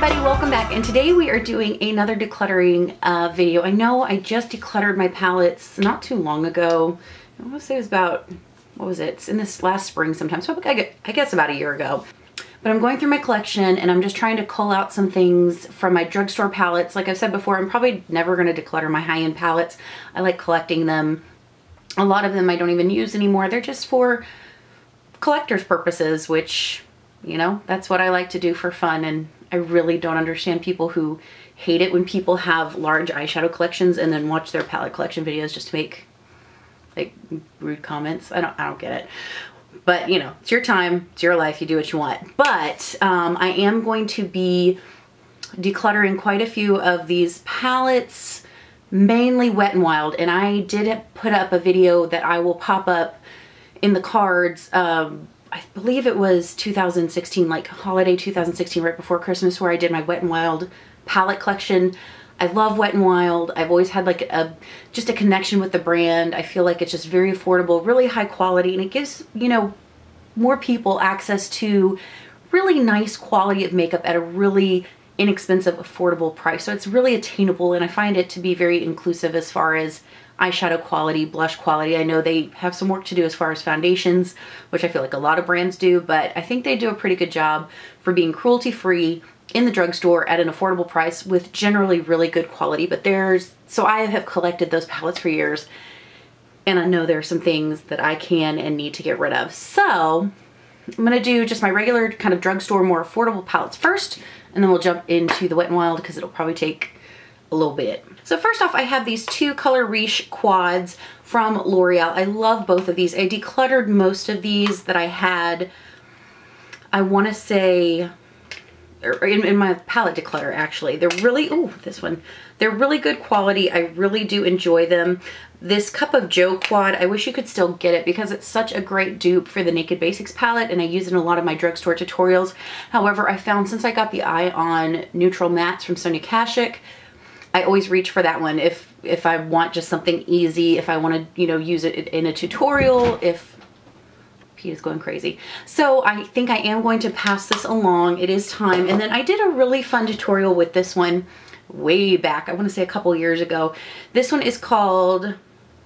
everybody, welcome back, and today we are doing another decluttering video. I know I just decluttered my palettes not too long ago. I want to say it was about, what was it? It's in this last spring sometime, so I guess about a year ago. But I'm going through my collection and I'm just trying to cull out some things from my drugstore palettes. Like I've said before, I'm probably never going to declutter my high-end palettes. I like collecting them. A lot of them I don't even use anymore. They're just for collector's purposes, which, you know, that's what I like to do for fun. And I really don't understand people who hate it when people have large eyeshadow collections and then watch their palette collection videos just to make like rude comments. I don't get it. But you know, it's your time, it's your life, you do what you want. But I am going to be decluttering quite a few of these palettes, mainly Wet n Wild. And I did put up a video that I will pop up in the cards. I believe it was 2016, like holiday 2016, right before Christmas, where I did my Wet n Wild palette collection. I love Wet n Wild. I've always had like just a connection with the brand. I feel like it's just very affordable, really high quality, and it gives, you know, more people access to really nice quality of makeup at a really inexpensive, affordable price. So it's really attainable, and I find it to be very inclusive as far as eyeshadow quality, blush quality. I know they have some work to do as far as foundations, which I feel like a lot of brands do, but I think they do a pretty good job for being cruelty-free in the drugstore at an affordable price with generally really good quality. But so I have collected those palettes for years, and I know there are some things that I can and need to get rid of. So I'm gonna do just my regular kind of drugstore, more affordable palettes first, and then we'll jump into the Wet n Wild because it'll probably take a little bit. So first off, I have these two Color Riche quads from L'Oreal. I love both of these. I decluttered most of these that I had, I want to say, in my palette declutter actually. They're really, ooh, this one. They're really good quality. I really do enjoy them. This Cup of Joe quad, I wish you could still get it because it's such a great dupe for the Naked Basics palette, and I use it in a lot of my drugstore tutorials. However, I found since I got the Eye on Neutral Mattes from Sonia Kashuk, I always reach for that one if I want just something easy, if I want to, you know, use it in a tutorial, if Pete is going crazy. So I think I am going to pass this along. It is time. And then I did a really fun tutorial with this one way back, I want to say a couple years ago. This one is called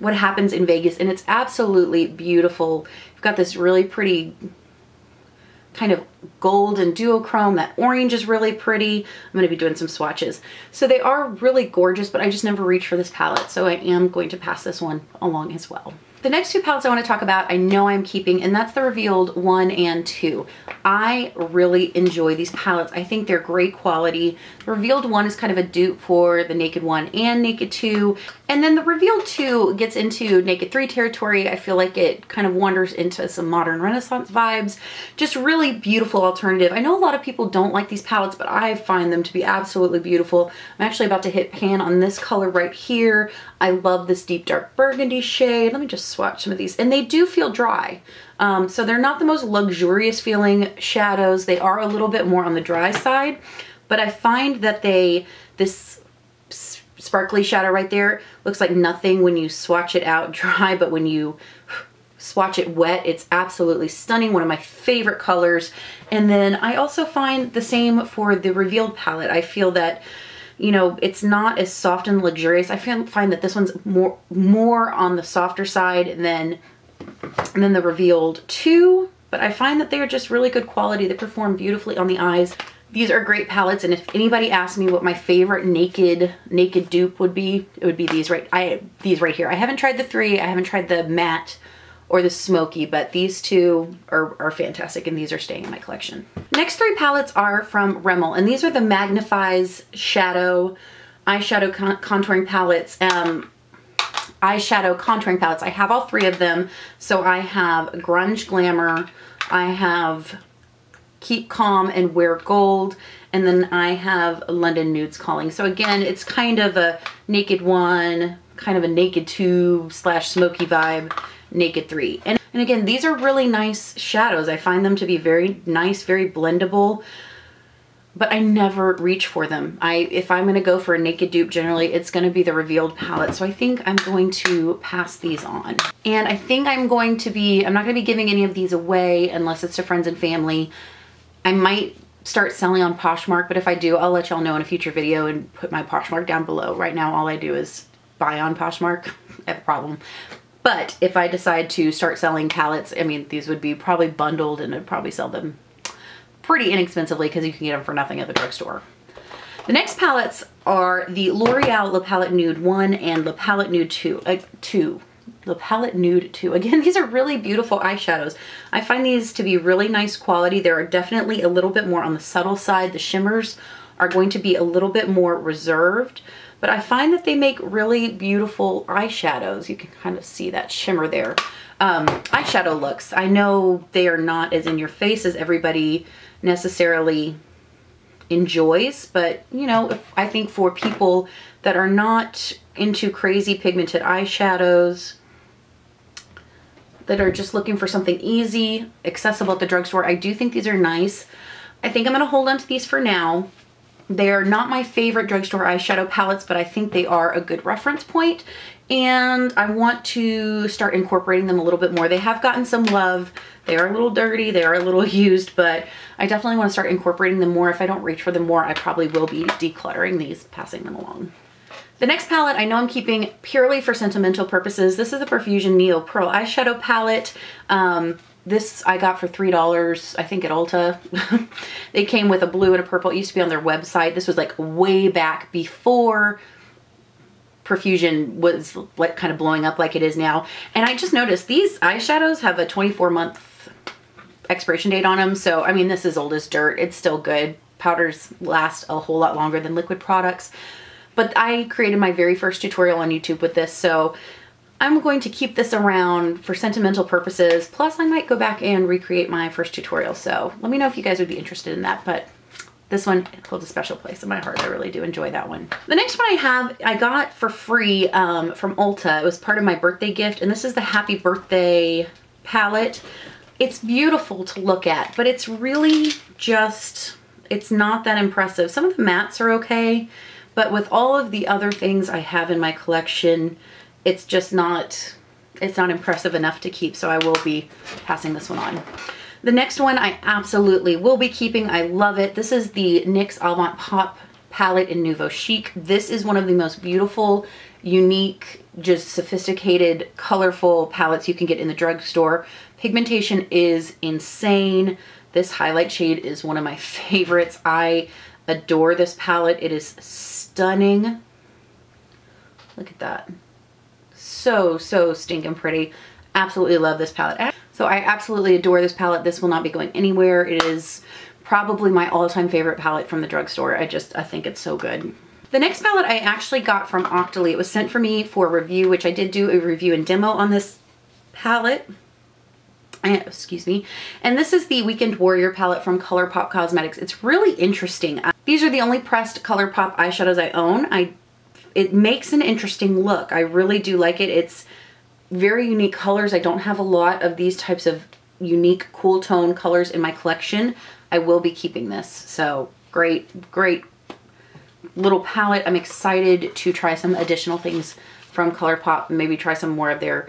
What Happens in Vegas, and it's absolutely beautiful. You've got this really pretty kind of gold and duochrome. That orange is really pretty. I'm going to be doing some swatches. So they are really gorgeous, but I just never reached for this palette, so I am going to pass this one along as well. The next two palettes I want to talk about, I know I'm keeping, and that's the Revealed 1 and 2. I really enjoy these palettes. I think they're great quality. The Revealed 1 is kind of a dupe for the Naked 1 and Naked 2. And then the Revealed 2 gets into Naked 3 territory. I feel like it kind of wanders into some modern Renaissance vibes. Just really beautiful alternative. I know a lot of people don't like these palettes, but I find them to be absolutely beautiful. I'm actually about to hit pan on this color right here. I love this deep dark burgundy shade. Let me just swatch some of these, and they do feel dry. So they're not the most luxurious feeling shadows. They are a little bit more on the dry side, but I find that this sparkly shadow right there looks like nothing when you swatch it out dry, but when you swatch it wet, it's absolutely stunning. One of my favorite colors. And then I also find the same for the Revealed palette. I feel that, you know, it's not as soft and luxurious. I find that this one's more on the softer side than the Revealed 2, but I find that they're just really good quality. They perform beautifully on the eyes. These are great palettes, and if anybody asks me what my favorite naked dupe would be, it would be these right here. I haven't tried the 3, I haven't tried the matte or the smoky, but these two are fantastic, and these are staying in my collection. Next 3 palettes are from Rimmel, and these are the Magnifies eyeshadow contouring palettes. Eyeshadow contouring palettes. I have all 3 of them. So I have Grunge Glamour, I have Keep Calm and Wear Gold, and then I have London Nudes Calling. So again, it's kind of a Naked 1, kind of a Naked 2 / smoky vibe, Naked 3. And again, these are really nice shadows. I find them to be very nice, very blendable, but I never reach for them. If I'm gonna go for a naked dupe, generally it's gonna be the Revealed palette. So I think I'm going to pass these on. And I think I'm not gonna be giving any of these away unless it's to friends and family. I might start selling on Poshmark, but if I do, I'll let y'all know in a future video and put my Poshmark down below. Right now, all I do is buy on Poshmark. I have a problem. But if I decide to start selling palettes, I mean, these would be probably bundled and I'd probably sell them pretty inexpensively because you can get them for nothing at the drugstore. The next palettes are the L'Oreal La Palette Nude 1 and La Palette Nude 2. La Palette Nude 2. Again, these are really beautiful eyeshadows. I find these to be really nice quality. They're definitely a little bit more on the subtle side. The shimmers are going to be a little bit more reserved, but I find that they make really beautiful eyeshadows. You can kind of see that shimmer there. Eyeshadow looks. I know they are not as in your face as everybody necessarily enjoys, but you know, I think for people that are not into crazy pigmented eyeshadows, that are just looking for something easy, accessible at the drugstore, I do think these are nice. I think I'm gonna hold on to these for now. They're not my favorite drugstore eyeshadow palettes, but I think they are a good reference point, and I want to start incorporating them a little bit more. They have gotten some love. They are a little dirty, they are a little used, but I definitely want to start incorporating them more. If I don't reach for them more, I probably will be decluttering these, passing them along. The next palette I know I'm keeping purely for sentimental purposes. This is the Profusion Neo Pearl eyeshadow palette. This I got for $3, I think at Ulta. They came with a blue and a purple. It used to be on their website. This was like way back before Profusion was like kind of blowing up like it is now. And I just noticed these eyeshadows have a 24-month expiration date on them. So, I mean, this is old as dirt. It's still good. Powders last a whole lot longer than liquid products. But I created my very first tutorial on YouTube with this, so I'm going to keep this around for sentimental purposes. Plus, I might go back and recreate my first tutorial. So let me know if you guys would be interested in that. But this one holds a special place in my heart. I really do enjoy that one. The next one I got for free from Ulta. It was part of my birthday gift, and this is the Happy Birthday palette. It's beautiful to look at, but it's really just, it's not that impressive. Some of the mattes are okay, but with all of the other things I have in my collection, it's just not, it's not impressive enough to keep, so I will be passing this one on. The next one I absolutely will be keeping. I love it. This is the NYX Avant Pop palette in Nouveau Chic. This is one of the most beautiful, unique, just sophisticated, colorful palettes you can get in the drugstore. Pigmentation is insane. This highlight shade is one of my favorites. I adore this palette. It is stunning. Look at that. So stinking pretty. Absolutely love this palette. So I absolutely adore this palette. This will not be going anywhere. It is probably my all-time favorite palette from the drugstore. I think it's so good. The next palette I actually got from Octoly. It was sent for me for a review, which I did do a review and demo on this palette. Excuse me. And this is the Weekend Warrior palette from ColourPop Cosmetics. It's really interesting. These are the only pressed ColourPop eyeshadows I own. It makes an interesting look. I really do like it. It's very unique colors. I don't have a lot of these types of unique cool tone colors in my collection. I will be keeping this. So great little palette. I'm excited to try some additional things from ColourPop and maybe try some more of their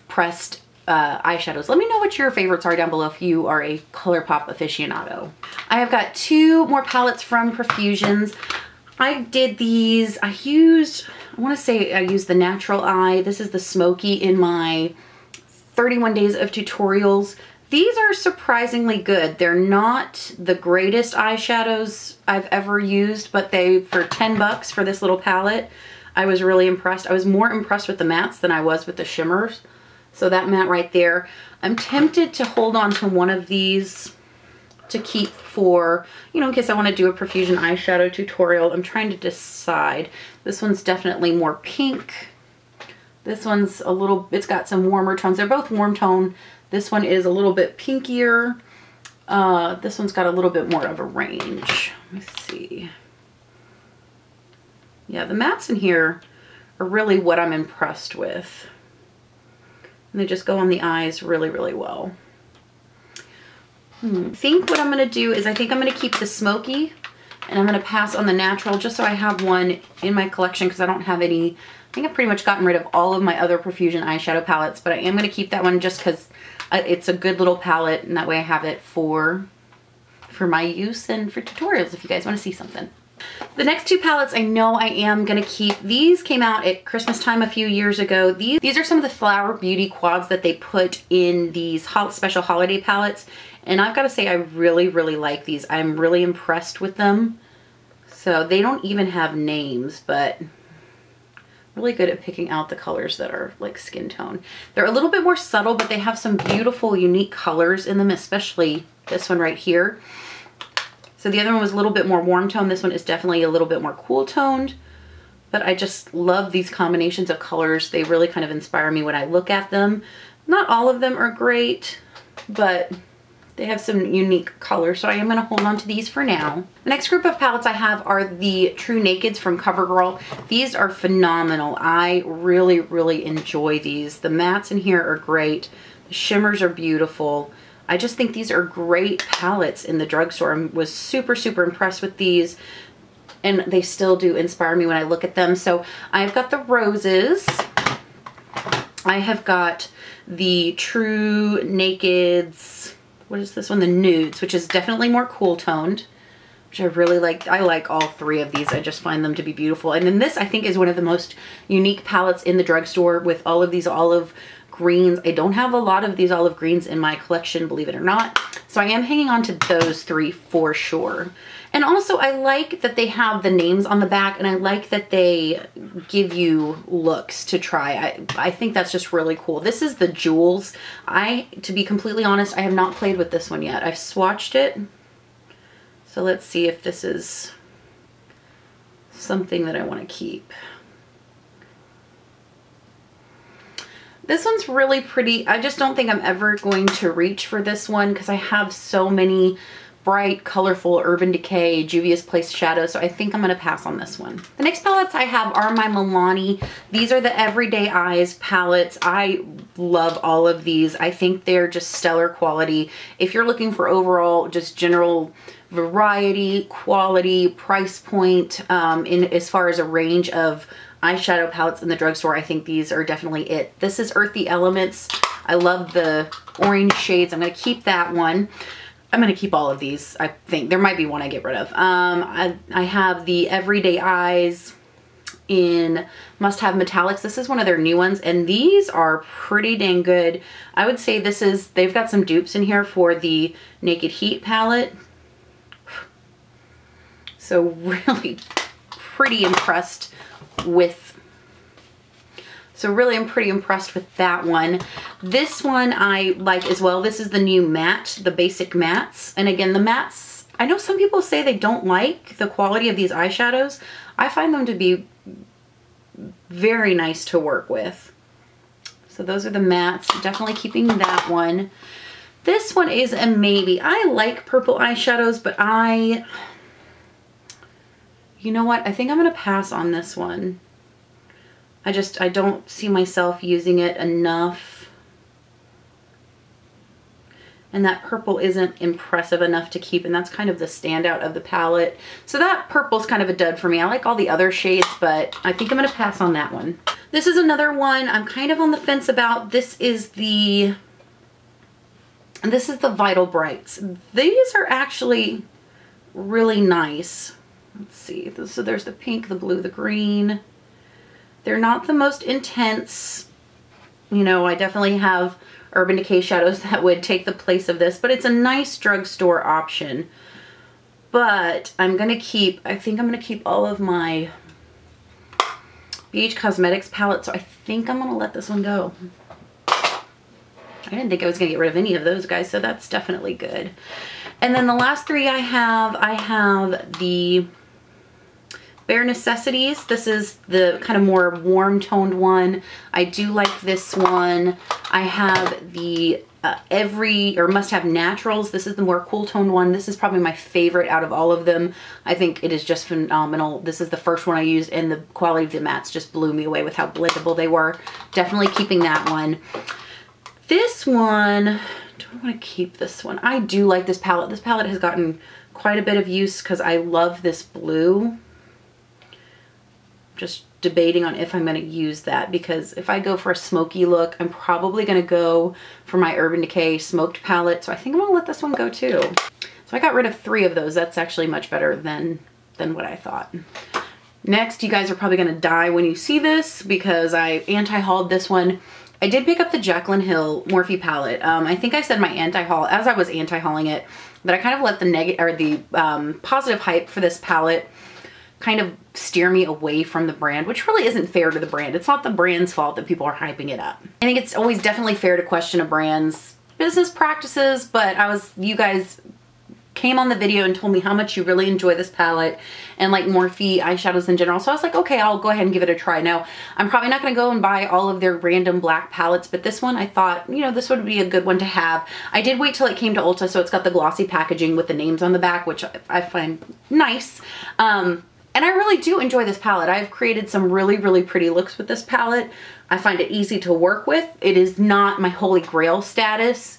pressed eyeshadows. Let me know what your favorites are down below if you are a ColourPop aficionado. I have got two more palettes from Profusions. I did these, I want to say I used the Natural Eye. This is the Smoky in my 31 days of tutorials. These are surprisingly good. They're not the greatest eyeshadows I've ever used, but for 10 bucks for this little palette, I was really impressed. I was more impressed with the mattes than I was with the shimmers. So that matte right there. I'm tempted to hold on to one of these to keep for, you know, in case I want to do a Profusion eyeshadow tutorial. I'm trying to decide. This one's definitely more pink. This one's a little, it's got some warmer tones. They're both warm tone. This one is a little bit pinkier. This one's got a little bit more of a range. Let me see. Yeah, the mattes in here are really what I'm impressed with. And they just go on the eyes really, really well. I think what I'm going to do is I think I'm going to keep the Smoky and I'm going to pass on the Natural just so I have one in my collection because I don't have any. I think I've pretty much gotten rid of all of my other Profusion eyeshadow palettes, but I am going to keep that one just because it's a good little palette and that way I have it for for my use and for tutorials if you guys want to see something. The next two palettes I know I am gonna keep. These came out at Christmas time a few years ago. These are some of the Flower Beauty quads that they put in these special holiday palettes. And I've got to say I really, really like these. I'm really impressed with them. So they don't even have names, but really good at picking out the colors that are like skin tone. They're a little bit more subtle, but they have some beautiful, unique colors in them, especially this one right here. So the other one was a little bit more warm tone. This one is definitely a little bit more cool toned, but I just love these combinations of colors. They really kind of inspire me when I look at them. Not all of them are great, but they have some unique colors, so I am going to hold on to these for now. The next group of palettes I have are the True Nakeds from CoverGirl. These are phenomenal. I really, really enjoy these. The mattes in here are great. The shimmers are beautiful. I just think these are great palettes in the drugstore. I was super, super impressed with these, and they still do inspire me when I look at them. So I've got the roses. I have got the True Nakeds. What is this one? The nudes, which is definitely more cool toned, which I really like. I like all three of these. I just find them to be beautiful. And then this, I think, is one of the most unique palettes in the drugstore with all of these olive greens. I don't have a lot of these olive greens in my collection, believe it or not. So I am hanging on to those three for sure. And also I like that they have the names on the back, and I like that they give you looks to try. I think that's just really cool. This is the Jewels. To be completely honest, I have not played with this one yet. I've swatched it. So let's see if this is something that I want to keep. This one's really pretty. I just don't think I'm ever going to reach for this one because I have so many bright, colorful Urban Decay, Juvia's Place shadows, so I think I'm going to pass on this one. The next palettes I have are my Milani. These are the Everyday Eyes palettes. I love all of these. I think they're just stellar quality. If you're looking for overall just general variety, quality, price point, in as far as a range of eyeshadow palettes in the drugstore, I think these are definitely it. This is Earthy Elements. I love the orange shades. I'm going to keep that one. I'm going to keep all of these. I think there might be one I get rid of. I have the Everyday Eyes in Must Have Metallics. This is one of their new ones, and these are pretty dang good. I would say they've got some dupes in here for the Naked Heat palette. So really pretty impressed with, I'm pretty impressed with that one. This one I like as well. This is the new matte, the basic mattes. And again, the mattes, I know some people say they don't like the quality of these eyeshadows. I find them to be very nice to work with. So those are the mattes, definitely keeping that one. This one is a maybe. I like purple eyeshadows, but you know what? I think I'm going to pass on this one. I don't see myself using it enough. And that purple isn't impressive enough to keep, and that's kind of the standout of the palette. So that purple's kind of a dud for me. I like all the other shades, but I think I'm going to pass on that one. This is another one I'm kind of on the fence about. This is the Vital Brights. These are actually really nice. Let's see, so there's the pink, the blue, the green. They're not the most intense. You know, I definitely have Urban Decay shadows that would take the place of this, but it's a nice drugstore option. But I think I'm gonna keep all of my BH Cosmetics palette, so I think I'm gonna let this one go. I didn't think I was gonna get rid of any of those guys, so that's definitely good. And then the last three I have the Bare Necessities. This is the kind of more warm toned one. I do like this one. I have the Must Have Naturals. This is the more cool toned one. This is probably my favorite out of all of them. I think it is just phenomenal. This is the first one I used, and the quality of the mattes just blew me away with how blendable they were. Definitely keeping that one. This one, do I want to keep this one? I do like this palette. This palette has gotten quite a bit of use because I love this blue. Just debating on if I'm going to use that, because if I go for a smoky look, I'm probably going to go for my Urban Decay smoked palette. So I think I'm going to let this one go too. So I got rid of 3 of those. That's actually much better than what I thought. Next, you guys are probably gonna die when you see this because I anti-hauled this one. I did pick up the Jaclyn Hill Morphe palette. I think I said my anti-haul, as I was anti-hauling it, that I kind of let the positive hype for this palette kind of steer me away from the brand, which really isn't fair to the brand. It's not the brand's fault that people are hyping it up. I think it's always definitely fair to question a brand's business practices, but you guys came on the video and told me how much you really enjoy this palette and like Morphe eyeshadows in general. So I was like, okay, I'll go ahead and give it a try. Now, I'm probably not gonna go and buy all of their random black palettes, but this one I thought, you know, this would be a good one to have. I did wait till it came to Ulta, so it's got the glossy packaging with the names on the back, which I find nice. And I really do enjoy this palette. I've created some really, really pretty looks with this palette. I find it easy to work with. It is not my holy grail status,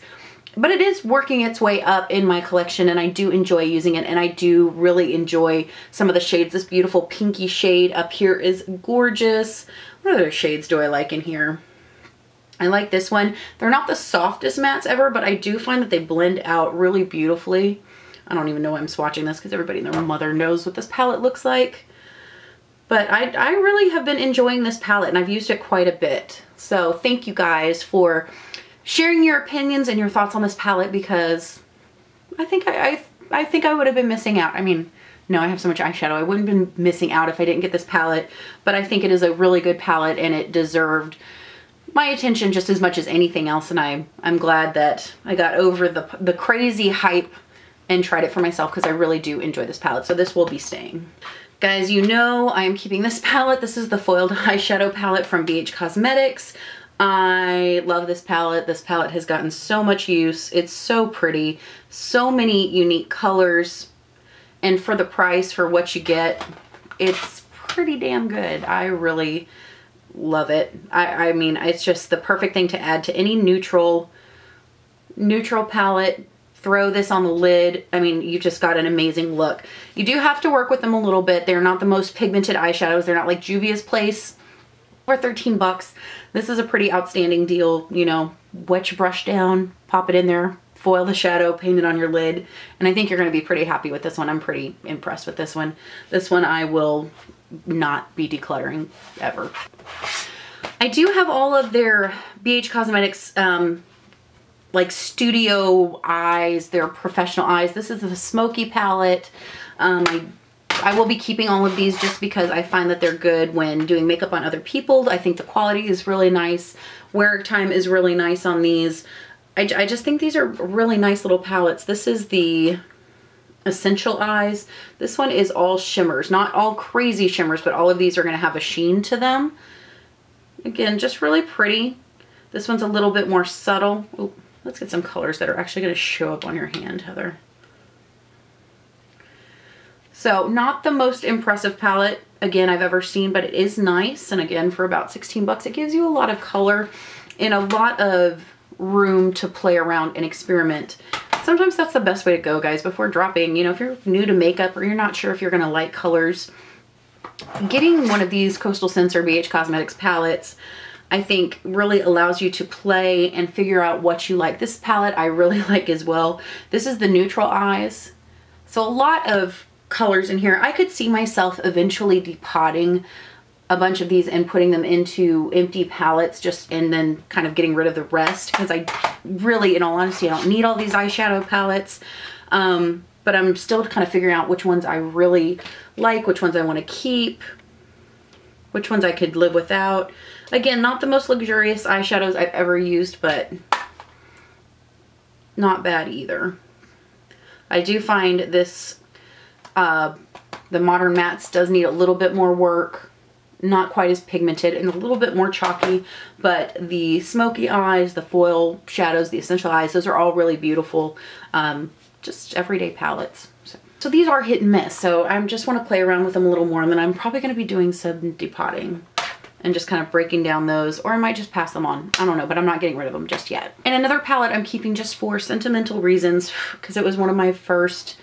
but it is working its way up in my collection, and I do enjoy using it, and I do really enjoy some of the shades. This beautiful pinky shade up here is gorgeous. What other shades do I like in here? I like this one. They're not the softest mattes ever, but I do find that they blend out really beautifully. I don't even know why I'm swatching this because everybody and their mother knows what this palette looks like. But I really have been enjoying this palette, and I've used it quite a bit. So thank you guys for sharing your opinions and your thoughts on this palette, because I think I would have been missing out. I mean, no, I have so much eyeshadow. I wouldn't have been missing out if I didn't get this palette, but I think it is a really good palette and it deserved my attention just as much as anything else. And I'm glad that I got over the crazy hype and tried it for myself, because I really do enjoy this palette. So this will be staying. Guys, you know I am keeping this palette. This is the foiled eyeshadow palette from BH Cosmetics. I love this palette. This palette has gotten so much use. It's so pretty, so many unique colors, and for the price, for what you get, it's pretty damn good. I really love it. I mean, it's just the perfect thing to add to any neutral palette. Throw this on the lid. I mean, you just got an amazing look. You do have to work with them a little bit. They're not the most pigmented eyeshadows. They're not like Juvia's Place. For 13 bucks. This is a pretty outstanding deal. You know, wet your brush down, pop it in there, foil the shadow, paint it on your lid, and I think you're going to be pretty happy with this one. I'm pretty impressed with this one. This one I will not be decluttering ever. I do have all of their BH Cosmetics like studio eyes, their professional eyes. This is the smoky palette. I will be keeping all of these just because I find that they're good when doing makeup on other people. I think the quality is really nice. Wear time is really nice on these. I just think these are really nice little palettes. This is the Essential Eyes. This one is all shimmers, not all crazy shimmers, but all of these are going to have a sheen to them. Again, just really pretty. This one's a little bit more subtle. Ooh, let's get some colors that are actually going to show up on your hand, Heather. So not the most impressive palette, again, I've ever seen, but it is nice. And again, for about 16 bucks, it gives you a lot of color and a lot of room to play around and experiment. Sometimes that's the best way to go, guys, before dropping. You know, if you're new to makeup or you're not sure if you're gonna like colors, getting one of these Coastal Scents or BH Cosmetics palettes, I think really allows you to play and figure out what you like. This palette I really like as well. This is the Neutral Eyes. So a lot of colors in here. I could see myself eventually depotting a bunch of these and putting them into empty palettes, and then kind of getting rid of the rest, because I really, in all honesty, I don't need all these eyeshadow palettes. But I'm still kind of figuring out which ones I really like, which ones I want to keep, which ones I could live without. Again, not the most luxurious eyeshadows I've ever used, but not bad either. I do find this the Modern Mattes does need a little bit more work, not quite as pigmented and a little bit more chalky, but the Smoky Eyes, the foil shadows, the Essential Eyes, those are all really beautiful, just everyday palettes. So these are hit and miss, so I just want to play around with them a little more, and then I'm probably going to be doing some depotting and just kind of breaking down those, or I might just pass them on. I don't know, but I'm not getting rid of them just yet. And another palette I'm keeping just for sentimental reasons, because it was one of my first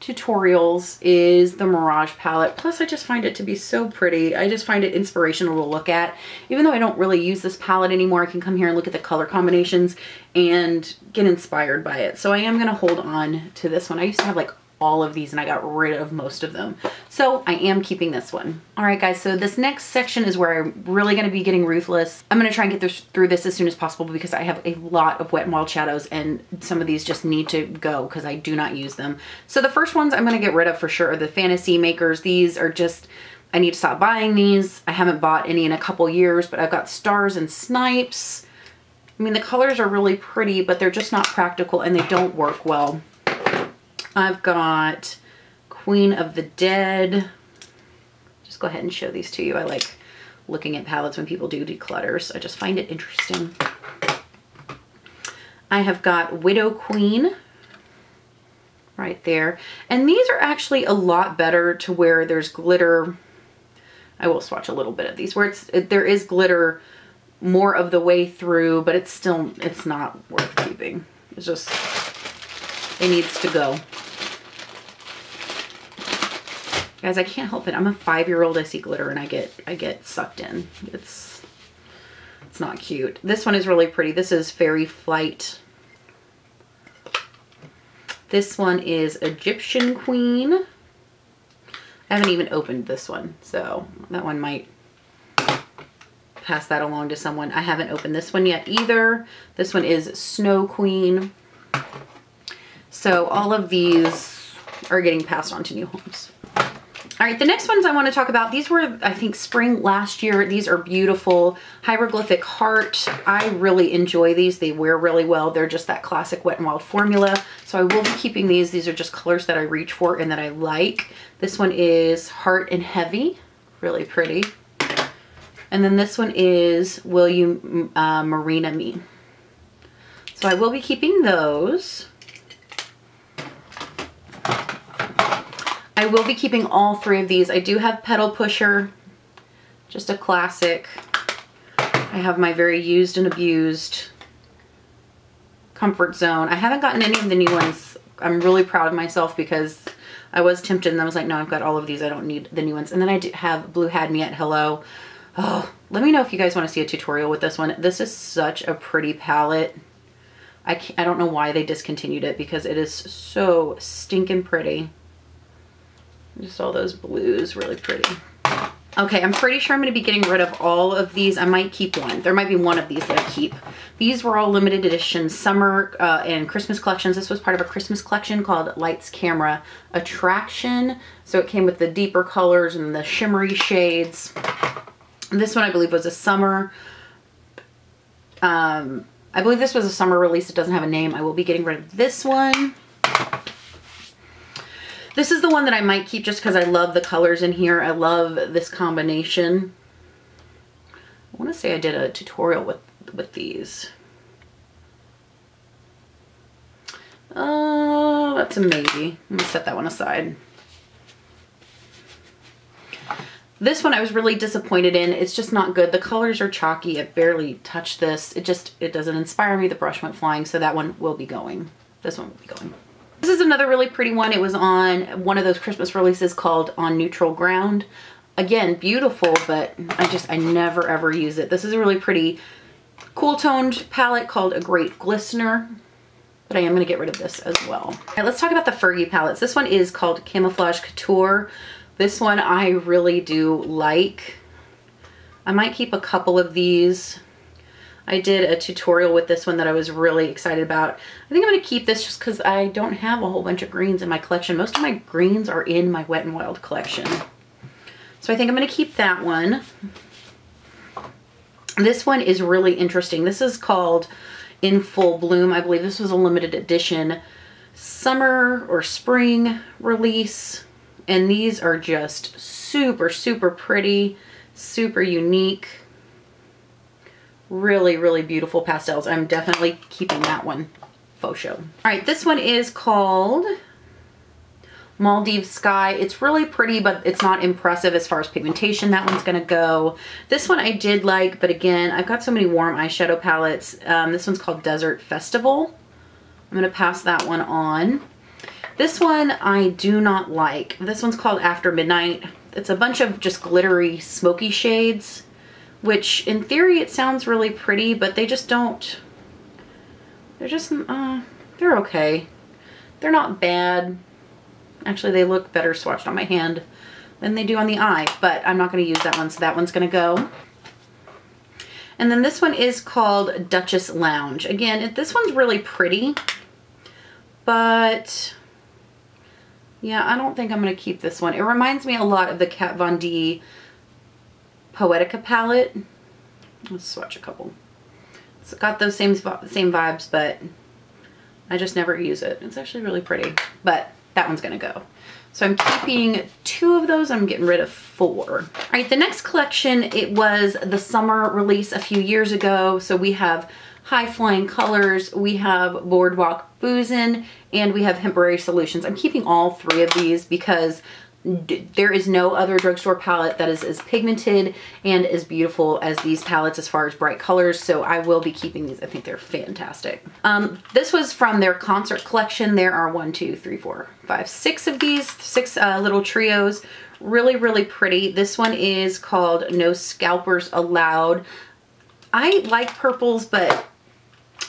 tutorials is the Mirage palette. Plus I just find it to be so pretty. I just find it inspirational to look at. Even though I don't really use this palette anymore, I can come here and look at the color combinations and get inspired by it. So I am gonna hold on to this one. I used to have like all of these and I got rid of most of them. So I am keeping this one. All right guys, so this next section is where I'm really gonna be getting ruthless. I'm gonna try and get through this as soon as possible because I have a lot of Wet n Wild shadows and some of these just need to go because I do not use them. So the first ones I'm gonna get rid of for sure are the Fantasy Makers. These are just, I need to stop buying these. I haven't bought any in a couple years, but I've got Stars and Snipes. I mean, the colors are really pretty, but they're just not practical and they don't work well. I've got Queen of the Dead. Just go ahead and show these to you. I like looking at palettes when people do declutters. I just find it interesting. I have got Widow Queen right there. And these are actually a lot better to where there's glitter. I will swatch a little bit of these where there is glitter more of the way through, but it's not worth keeping. It's just, it needs to go. Guys, I can't help it. I'm a 5-year-old. I see glitter and I get sucked in. It's not cute. This one is really pretty. This is Fairy Flight. This one is Egyptian Queen. I haven't even opened this one, so that one might pass that along to someone. I haven't opened this one yet either. This one is Snow Queen. So all of these are getting passed on to new homes. All right, the next ones I want to talk about, these were, I think, spring last year. These are beautiful. Hieroglyphic Heart. I really enjoy these. They wear really well. They're just that classic Wet n Wild formula. So I will be keeping these. These are just colors that I reach for and that I like. This one is Heart and Heavy. Really pretty. And then this one is Will You Marina Me. So I will be keeping those. I will be keeping all 3 of these. I do have Petal Pusher, just a classic. I have my very used and abused Comfort Zone. I haven't gotten any of the new ones. I'm really proud of myself because I was tempted and I was like, no, I've got all of these. I don't need the new ones. And then I do have Blue Had Me at Hello. Oh, let me know if you guys want to see a tutorial with this one. This is such a pretty palette. I don't know why they discontinued it because it is so stinking pretty. Just all those blues, really pretty. Okay, I'm pretty sure I'm going to be getting rid of all of these. I might keep one. There might be one of these that I keep. These were all limited edition summer and Christmas collections. This was part of a Christmas collection called Lights Camera Attraction. So it came with the deeper colors and the shimmery shades. This one I believe was a summer. I believe this was a summer release. It doesn't have a name. I will be getting rid of this one. This is the one that I might keep just because I love the colors in here. I love this combination. I want to say I did a tutorial with these. Oh, that's a maybe. I'm gonna set that one aside. This one I was really disappointed in. It's just not good. The colors are chalky. I barely touched this. It doesn't inspire me. The brush went flying, so that one will be going. This one will be going. This is another really pretty one. It was on one of those Christmas releases called On Neutral Ground. Again, beautiful, but I never ever use it. This is a really pretty cool toned palette called A Great Glistener, but I am going to get rid of this as well. All right, let's talk about the Fergie palettes. This one is called Camouflage Couture. This one I really do like. I might keep a couple of these. I did a tutorial with this one that I was really excited about. I think I'm going to keep this just because I don't have a whole bunch of greens in my collection. Most of my greens are in my Wet n Wild collection. So I think I'm going to keep that one. This one is really interesting. This is called In Full Bloom. I believe this was a limited edition summer or spring release. And these are just super, super pretty, super unique. Really, really beautiful pastels. I'm definitely keeping that one. Faux show. All right, this one is called Maldives Sky. It's really pretty, but it's not impressive as far as pigmentation. That one's gonna go. This one I did like, but again, I've got so many warm eyeshadow palettes. This one's called Desert Festival. I'm gonna pass that one on. This one I do not like. This one's called After Midnight. It's a bunch of just glittery, smoky shades, which in theory it sounds really pretty, but they just don't, they're just, they're okay. They're not bad. Actually, they look better swatched on my hand than they do on the eye, but I'm not going to use that one, so that one's going to go. And then this one is called Duchess Lounge. Again, this one's really pretty, but yeah, I don't think I'm going to keep this one. It reminds me a lot of the Kat Von D Poetica palette. Let's swatch a couple. It's got those same vibes, but I just never use it. It's actually really pretty, but that one's going to go. So I'm keeping 2 of those. I'm getting rid of 4. All right, the next collection, it was the summer release a few years ago. So we have High Flying Colors, we have Boardwalk Boozin', and we have Temporary Solutions. I'm keeping all 3 of these because there is no other drugstore palette that is as pigmented and as beautiful as these palettes as far as bright colors, so I will be keeping these. I think they're fantastic. This was from their concert collection. There are 1, 2, 3, 4, 5, 6 of these, 6 little trios. Really, really pretty. This one is called No Scalpers Allowed. I like purples, but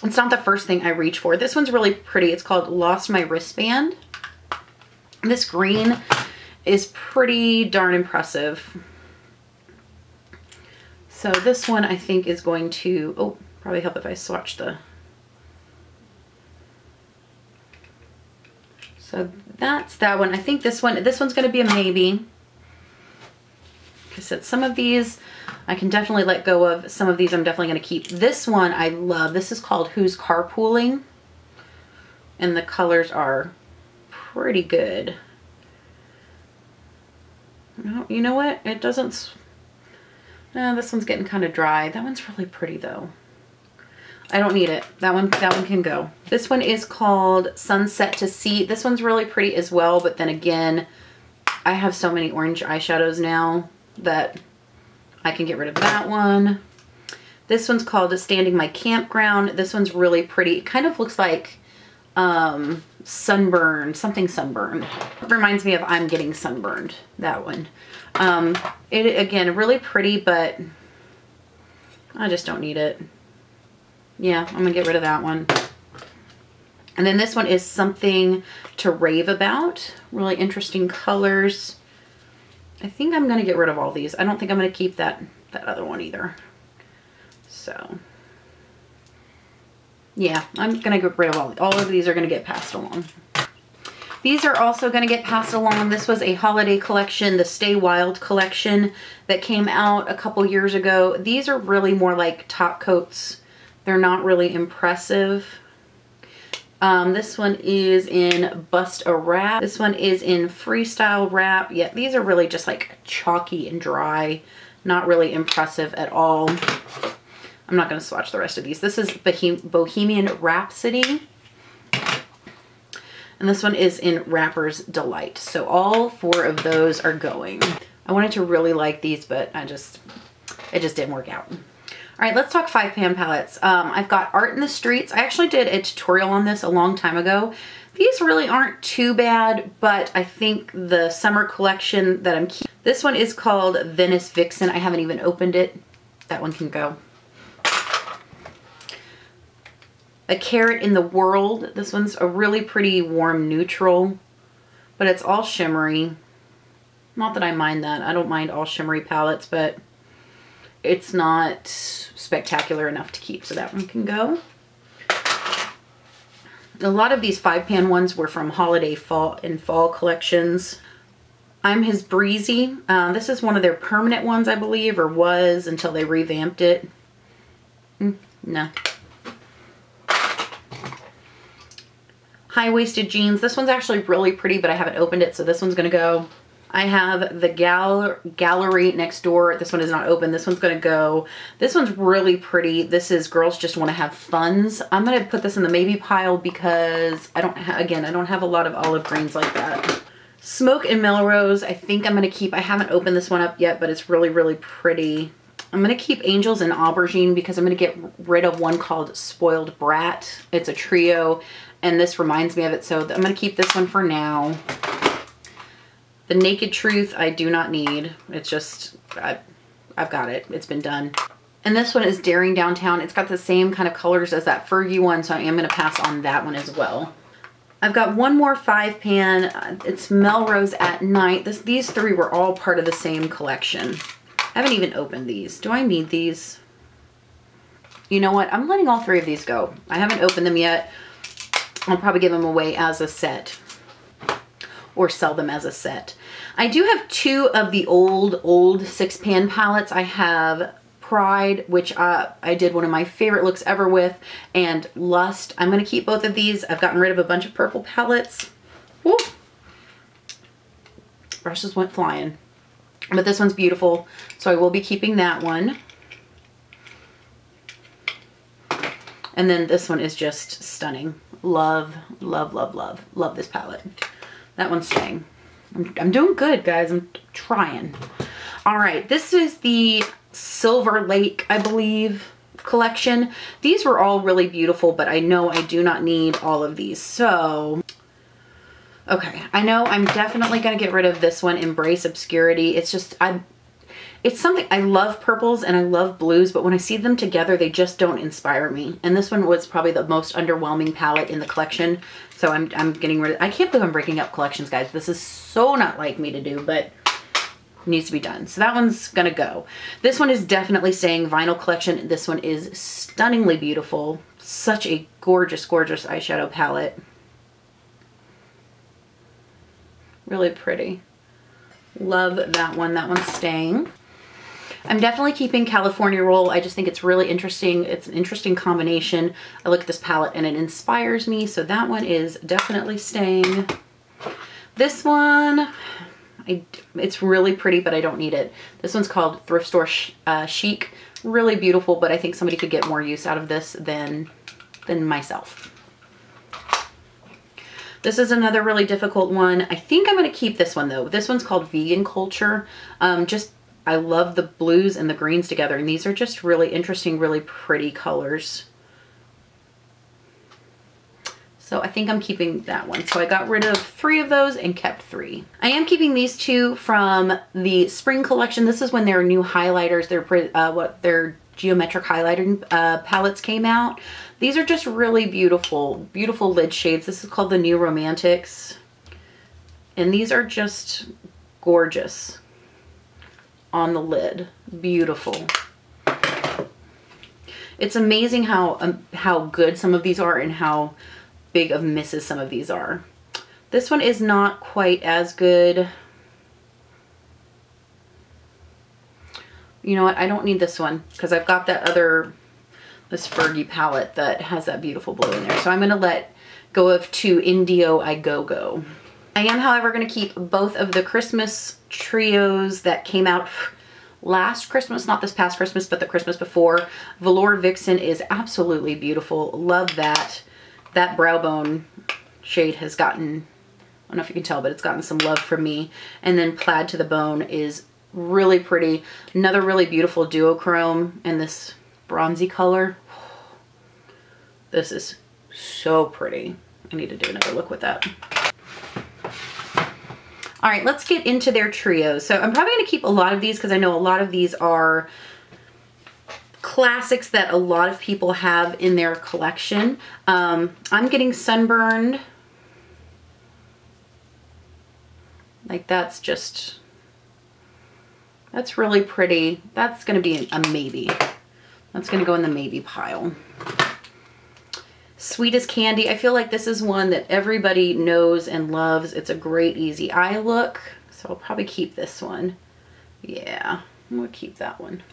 it's not the first thing I reach for. This one's really pretty. It's called Lost My Wristband. This green is pretty darn impressive. So this one I think is going to, oh, probably help if I swatch the, so that's that one. I think this one's going to be a maybe. Like I said, some of these I can definitely let go of. Some of these I'm definitely going to keep. This one I love. This is called Who's Carpooling, and the colors are pretty good. No, you know what? It doesn't. No, this one's getting kind of dry. That one's really pretty though. I don't need it. That one can go. This one is called Sunset to Sea. This one's really pretty as well, but then again, I have so many orange eyeshadows now that I can get rid of that one. This one's called Standing My Campground. This one's really pretty. It kind of looks like sunburn, something sunburned. It reminds me of I'm Getting Sunburned, that one. It again, really pretty, but I just don't need it. Yeah, I'm gonna get rid of that one. And then this one is Something to Rave About. Really interesting colors. I think I'm gonna get rid of all these. I don't think I'm gonna keep that other one either. So yeah, I'm gonna get rid of all of these are gonna get passed along. These are also gonna get passed along. This was a holiday collection, the Stay Wild collection that came out a couple years ago. These are really more like top coats. They're not really impressive. This one is in Bust a Wrap. This one is in Freestyle Wrap. Yeah, these are really just like chalky and dry. Not really impressive at all. I'm not going to swatch the rest of these. This is Bohemian Rhapsody. And this one is in Rapper's Delight. So all 4 of those are going. I wanted to really like these, but it just didn't work out. All right, let's talk 5-pan palettes. I've got Art in the Streets. I actually did a tutorial on this a long time ago. These really aren't too bad, but I think the summer collection that I'm keeping. This one is called Venice Vixen. I haven't even opened it. That one can go. A Carrot in the World. This one's a really pretty warm neutral, but it's all shimmery. Not that I mind that. I don't mind all shimmery palettes, but it's not spectacular enough to keep, so that one can go. A lot of these 5-pan ones were from holiday fall collections. I'm His Breezy. This is one of their permanent ones, I believe, or was until they revamped it. No. High-waisted jeans. This one's actually really pretty, but I haven't opened it, so this one's gonna go. I have the Gallery Next Door. This one is not open. This one's gonna go. This one's really pretty. This is Girls Just Want to Have Funs. I'm gonna put this in the maybe pile because I don't have a lot of olive greens like that. Smoke and Melrose, I think I'm gonna keep. I haven't opened this one up yet, but it's really, really pretty. I'm gonna keep Angels and Aubergine because I'm gonna get rid of one called Spoiled Brat. It's a trio. and this reminds me of it, so I'm gonna keep this one for now. The Naked Truth I do not need. It's just, I've got it. It's been done. And this one is Daring Downtown. It's got the same kind of colors as that Fergie one, so I am gonna pass on that one as well. I've got one more 5-pan. It's Melrose at Night. These three were all part of the same collection. I haven't even opened these. Do I need these? You know what? I'm letting all three of these go. I haven't opened them yet. I'll probably give them away as a set or sell them as a set. I do have two of the old 6-pan palettes. I have Pride, which I did one of my favorite looks ever with, and Lust. I'm going to keep both of these. I've gotten rid of a bunch of purple palettes. Woo! Brushes went flying. But this one's beautiful, so I will be keeping that one. And then this one is just stunning. Love, love, love, love. Love this palette. That one's staying. I'm doing good, guys. I'm trying. All right, this is the Silver Lake, I believe, collection. These were all really beautiful, but I know I do not need all of these. So, okay, I know I'm definitely going to get rid of this one, Embrace Obscurity. It's just, it's something, I love purples and I love blues, but when I see them together, they just don't inspire me. And this one was probably the most underwhelming palette in the collection. So I'm getting rid of, I can't believe I'm breaking up collections, guys. This is so not like me to do, but needs to be done. So that one's gonna go. This one is definitely staying. Vinyl collection. This one is stunningly beautiful. Such a gorgeous, gorgeous eyeshadow palette. Really pretty. Love that one. That one's staying. I'm definitely keeping California Roll. I just think it's really interesting. It's an interesting combination. I look at this palette and it inspires me. So that one is definitely staying. This one, it's really pretty, but I don't need it. This one's called Thrift Store Chic. Really beautiful, but I think somebody could get more use out of this than myself. This is another really difficult one. I think I'm going to keep this one though. This one's called Vegan Culture. I love the blues and the greens together, and these are just really interesting, really pretty colors. So I think I'm keeping that one. So I got rid of 3 of those and kept 3. I am keeping these 2 from the spring collection. This is when their new highlighters, their geometric highlighting palettes came out. These are just really beautiful, beautiful lid shades. This is called the New Romantics. And these are just gorgeous on the lid. Beautiful. It's amazing how good some of these are and how big of misses some of these are. This one is not quite as good. You know what? I don't need this one because I've got that this Fergie palette that has that beautiful blue in there. So I'm going to let go of 2 Indio Igogo. I am, however, going to keep both of the Christmas trios that came out last Christmas, not this past Christmas, but the Christmas before. Velour Vixen is absolutely beautiful. Love that. That brow bone shade has gotten, I don't know if you can tell, but it's gotten some love from me. And then Plaid to the Bone is really pretty. Another really beautiful duochrome in this bronzy color. This is so pretty. I need to do another look with that. All right, let's get into their trios. So I'm probably gonna keep a lot of these because I know a lot of these are classics that a lot of people have in their collection. I'm getting Sunburned. Like that's really pretty. That's gonna be a maybe. That's gonna go in the maybe pile. Sweet as Candy. I feel like this is one that everybody knows and loves. It's a great easy eye look. So I'll probably keep this one. Yeah, I'm gonna keep that one.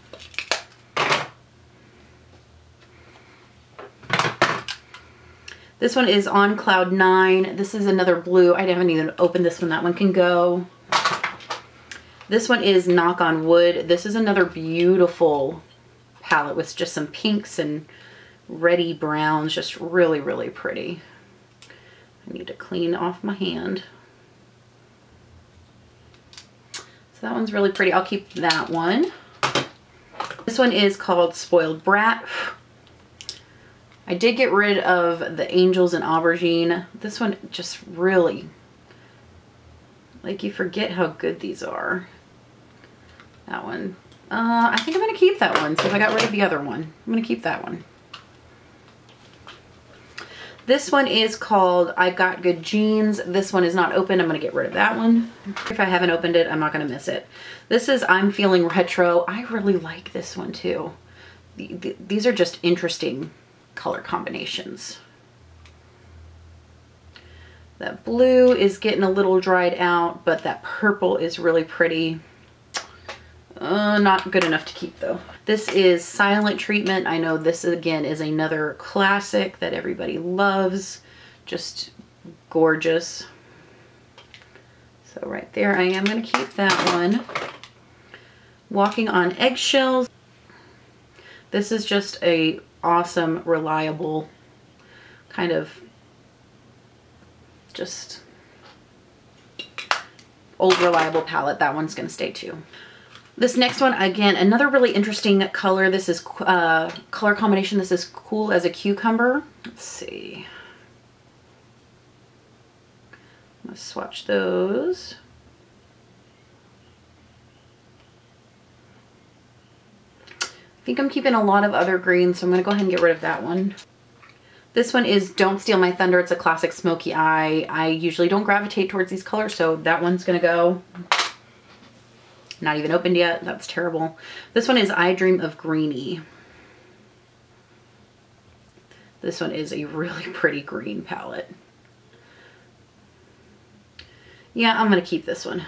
This one is On Cloud 9. This is another blue. I haven't even opened this one. That one can go. This one is Knock on Wood. This is another beautiful palette with just some pinks and reddy browns. Just really, really pretty. I need to clean off my hand. So that one's really pretty. I'll keep that one. This one is called Spoiled Brat. I did get rid of the Angels and Aubergine. This one just really, like, you forget how good these are. That one. I think I'm going to keep that one since I got rid of the other one. I'm going to keep that one. This one is called I Got Good Jeans. This one is not open. I'm going to get rid of that one. If I haven't opened it, I'm not going to miss it. This is I'm Feeling Retro. I really like this one too. These are just interesting color combinations. That blue is getting a little dried out, but that purple is really pretty. Not good enough to keep though. This is Silent Treatment. I know this again is another classic that everybody loves. Just gorgeous. So right there, I am going to keep that one. Walking on Eggshells. This is just a awesome, reliable kind of just old reliable palette. That one's going to stay too. This next one, again, another really interesting color. This is color combination. This is Cool as a Cucumber. Let's see. I'm going to swatch those. I think I'm keeping a lot of other greens, so I'm going to go ahead and get rid of that one. This one is Don't Steal My Thunder. It's a classic smoky eye. I usually don't gravitate towards these colors, so that one's going to go. Not even opened yet. That's terrible. This one is I Dream of Greeny. This one is a really pretty green palette. Yeah, I'm going to keep this one.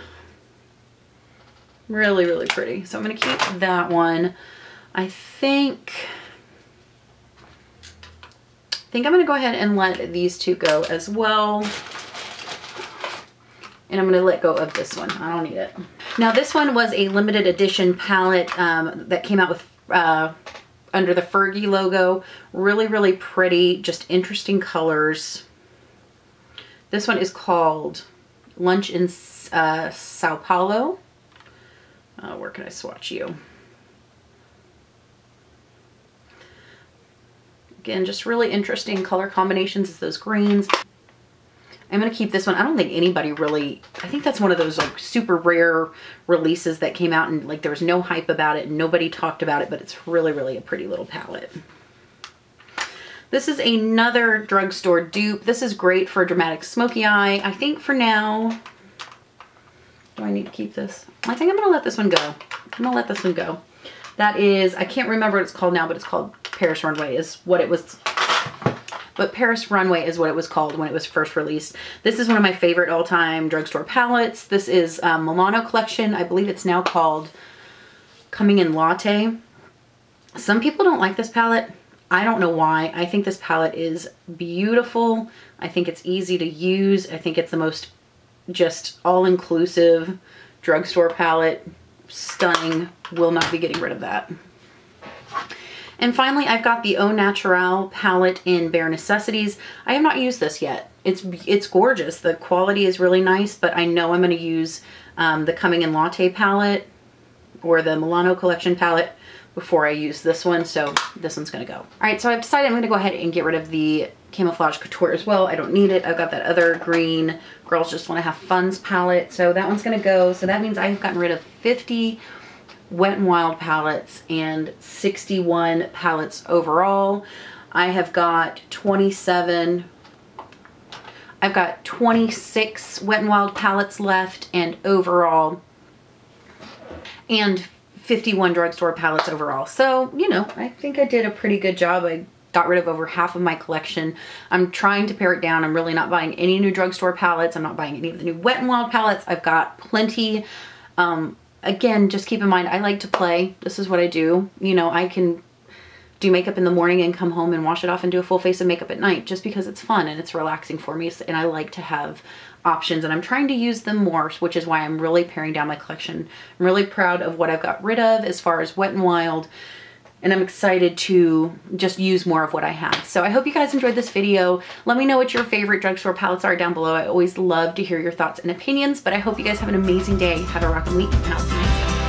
Really, really pretty. So I'm going to keep that one. I think I'm going to go ahead and let these two go as well. And I'm going to let go of this one. I don't need it. Now this one was a limited edition palette that came out with under the Fergie logo. Really, really pretty, just interesting colors. This one is called Lunch in Sao Paulo. Where can I swatch you? Again, just really interesting color combinations. It's those greens. I'm going to keep this one. I don't think anybody really, I think that's one of those like super rare releases that came out and like there was no hype about it and nobody talked about it, but it's really, really a pretty little palette. This is another drugstore dupe. This is great for a dramatic smoky eye. I think for now, do I need to keep this? I think I'm going to let this one go. I'm going to let this one go. That is, I can't remember what it's called now, but it's called Paris Runway is what it was. But Paris Runway is what it was called when it was first released. This is one of my favorite all-time drugstore palettes. This is Milano Collection. I believe it's now called Coming in Latte. Some people don't like this palette. I don't know why. I think this palette is beautiful. I think it's easy to use. I think it's the most just all-inclusive drugstore palette. Stunning. Will not be getting rid of that. And finally, I've got the Au Naturel palette in Bare Necessities. I have not used this yet. It's gorgeous. The quality is really nice, but I know I'm going to use the Coming in Latte palette or the Milano Collection palette before I use this one, so this one's going to go. All right, so I've decided I'm going to go ahead and get rid of the Camouflage Couture as well. I don't need it. I've got that other green Girls Just Want to Have Fun's palette, so that one's going to go. So that means I've gotten rid of 50 Wet n Wild palettes and 61 palettes overall. I have got 27, I've got 26 Wet n Wild palettes left and overall, and 51 drugstore palettes overall. So, you know, I think I did a pretty good job. I got rid of over half of my collection. I'm trying to pare it down. I'm really not buying any new drugstore palettes. I'm not buying any of the new Wet n Wild palettes. I've got plenty. Again, just keep in mind, I like to play. This is what I do. You know, I can do makeup in the morning and come home and wash it off and do a full face of makeup at night just because it's fun and it's relaxing for me. And I like to have options and I'm trying to use them more, which is why I'm really paring down my collection. I'm really proud of what I've got rid of as far as Wet n Wild. And I'm excited to just use more of what I have. So I hope you guys enjoyed this video. Let me know what your favorite drugstore palettes are down below. I always love to hear your thoughts and opinions, but I hope you guys have an amazing day. Have a rockin' week, and I'll see you next time.